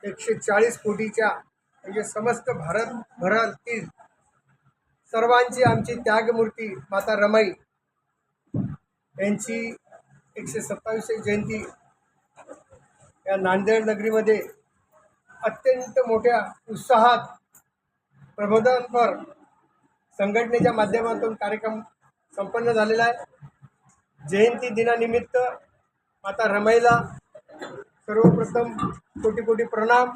140 कोटीच्या म्हणजे समस्त भारतभरातील सर्वांची आमची त्यागमूर्ती माता रमाई यांची 127वी जयंती या नांदेड नगरीमध्ये अत्यंत मोठ्या उत्साहात प्रबोधनपर संघटनेच्या माध्यमातून कार्यक्रम संपन्न झालेला आहे। जयंती दिनानिमित्त माता रमाईला सर्वप्रथम कोटी कोटी प्रणाम।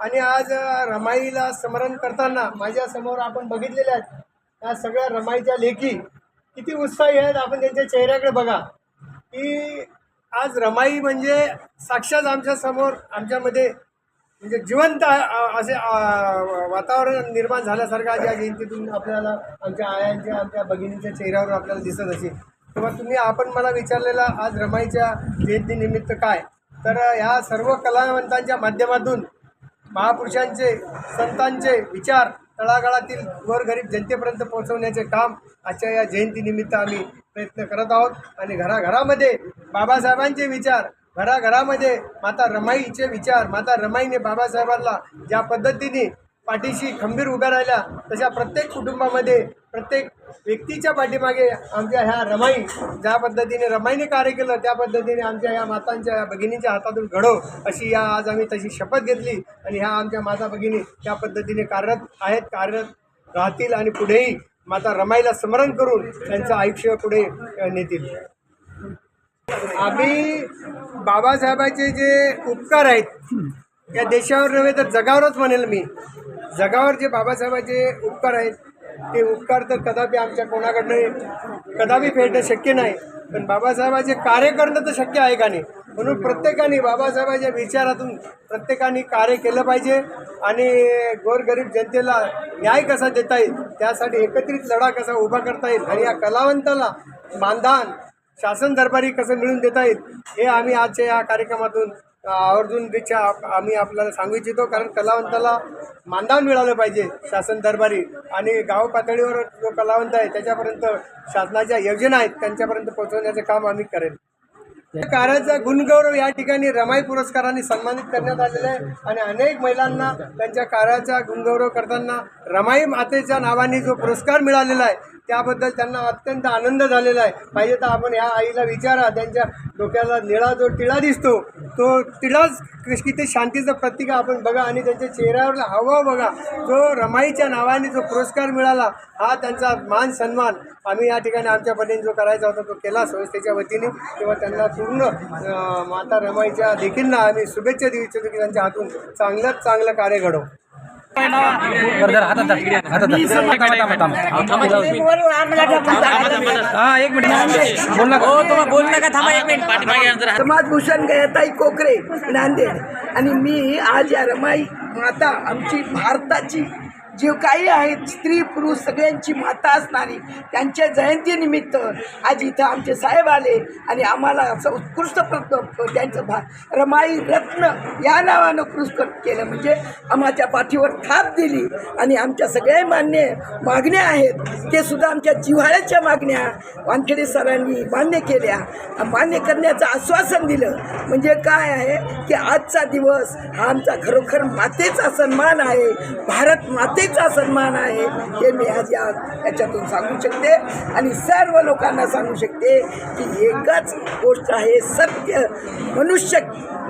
आणि आज रमाईला स्मरण करताना माझ्यासमोर आपण बघितलेल्या आहेत या सगळ्या रमाईच्या लेखी किती उत्साही आहेत। आपण त्यांच्या चेहऱ्याकडे बघा की आज रमाई म्हणजे साक्षात आमच्या समोर आमच्यामध्ये म्हणजे जिवंत असे वातावरण निर्माण झाल्यासारखं आज या जयंतीतून आपल्याला आमच्या आयांच्या आमच्या भगिनींच्या चेहऱ्यावर आपल्याला दिसत असेल। तेव्हा आपण मला विचारलेला आज रमाईच्या जयंतीनिमित्त काय, तर ह्या सर्व कलावंतांच्या माध्यमातून महापुरुषांचे संतांचे विचार तळागाळातील गोरगरीब जनतेपर्यंत पोहोचवण्याचे काम आजच्या या जयंतीनिमित्त आम्ही प्रयत्न करत आहोत। आणि घराघरामध्ये बाबासाहेबांचे विचार, घराघरामध्ये माता रमाईचे विचार, माता रमाईने बाबासाहेबांना ज्या पद्धतीने पाठीशी खंबीर उभ्या राहिल्या तशा प्रत्येक कुटुंबामध्ये प्रत्येक व्यक्तीच्या पाठीमागे आमच्या ह्या रमाई ज्या पद्धतीने रमाईने कार्य केलं त्या पद्धतीने आमच्या ह्या मातांच्या या भगिनींच्या हातातून घडो अशी या आज आम्ही तशी शपथ घेतली। आणि ह्या आमच्या माता भगिनी त्या पद्धतीने कार्यरत आहेत, कार्यरत राहतील आणि पुढेही माता रमाईला स्मरण करून त्यांचं आयुष्य पुढे नेतील। आम्ही बाबासाहेबांचे जे उपकार आहेत या देशावर नव्हे तर जगावरच म्हणेल मी, जगावर जे बाबासाहेबांचे उपकार आहेत ते उपकार तर कदापि आमच्या कोणाकडनं कदापि फेडणं शक्य नाही, पण बाबासाहेबांचे कार्य करणं तर शक्य आहे का नाही। म्हणून प्रत्येकाने बाबासाहेबांच्या विचारातून प्रत्येकाने कार्य केलं पाहिजे आणि गोरगरीब जनतेला न्याय कसा देता येईल त्यासाठी एकत्रित लढा कसा उभा करता येईल आणि या कलावंताला मानधन शासन दरबारी कसं मिळवून देता येईल हे आम्ही आजच्या या कार्यक्रमातून आवर्जूनरीत्या आम्ही आपल्याला सांगू इच्छितो। कारण कलावंताला मानधन मिळालं पाहिजे शासन दरबारी आणि गाव पातळीवर जो कलावंत आहे त्याच्यापर्यंत शासनाच्या योजना आहेत त्यांच्यापर्यंत पोहोचवण्याचं काम आम्ही करेल। कार्याचा गुणगौरव या ठिकाणी रमाई पुरस्काराने सन्मानित करण्यात आलेला आहे आणि अनेक महिलांना त्यांच्या कार्याचा गुणगौरव करताना रमाई मातेच्या नावाने जो पुरस्कार मिळालेला आहे त्याबद्दल त्यांना अत्यंत आनंद झालेला आहे। पाहिजे तर आपण ह्या आईला विचारा, त्यांच्या डोक्याला निळा जो टिळा दिसतो तो टिळाच किती शांतीचं प्रतीक आपण बघा आणि त्यांच्या चेहऱ्यावरला हावभाव बघा। जो रमाईच्या नावाने जो पुरस्कार मिळाला हा त्यांचा मान सन्मान आम्ही या ठिकाणी आमच्या पद्धतीने जो करायचा होता तो केला संस्थेच्या वतीने। तेव्हा त्यांना पूर्ण माता रमाईच्या देखील आम्ही शुभेच्छा देऊ इच्छितो की त्यांच्या हातून चांगल्यात चांगलं कार्य घडो। एक मिनिट समाजभूषण गयाताई कोकरे नांदेड आणि मी आज या रमाई माता आमची भारताची जे काही आहेत स्त्री पुरुष सगळ्यांची माता असणारी त्यांच्या जयंतीनिमित्त आज इथं आमचे साहेब आले आणि आम्हाला असं उत्कृष्ट त्यांचं रमाई रत्न या नावानं पुरस्कृत केलं म्हणजे आम्हाच्या पाठीवर थाप दिली आणि आमच्या सगळ्या मागण्या आहेत ते सुद्धा आमच्या जिव्हाळ्याच्या मागण्या वानखेडे सरांनी मान्य केल्या। मान्य करण्याचं आश्वासन दिलं म्हणजे काय आहे की आजचा दिवस हा आमचा खरोखर मातेचा सन्मान आहे, भारत माते सन्मान आहे हे मी आज याच्यातून सांगू शकते आणि सर्व लोकांना सांगू शकते की एकच गोष्ट आहे, सत्य मनुष्य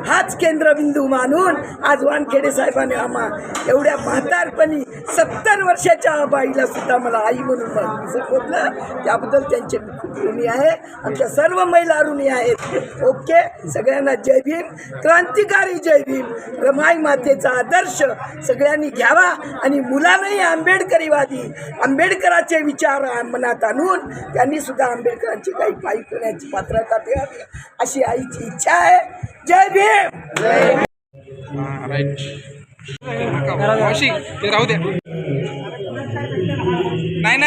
हाच केंद्रबिंदू मानून आज वानखेडे साहेबांनी आम्हा एवढ्या म्हातारपणी 70 वर्षाच्या बाईला सुद्धा मला आई म्हणून सांगितलं त्याबद्दल त्यांचे खूप ऋणी आहे। आमच्या सर्व महिला ऋणी आहेत। ओके, सगळ्यांना जय भीम, क्रांतिकारी जय भीम। रमाई मातेचा आदर्श सगळ्यांनी घ्यावा आणि मुलांनाही आंबेडकरीवादी आंबेडकरांचे विचार मनात आणून त्यांनी सुद्धा आंबेडकरांची काही पायी करण्याची पात्रता ठेवावी अशी आईची इच्छा आहे। जय भीम। राहू दे नाही।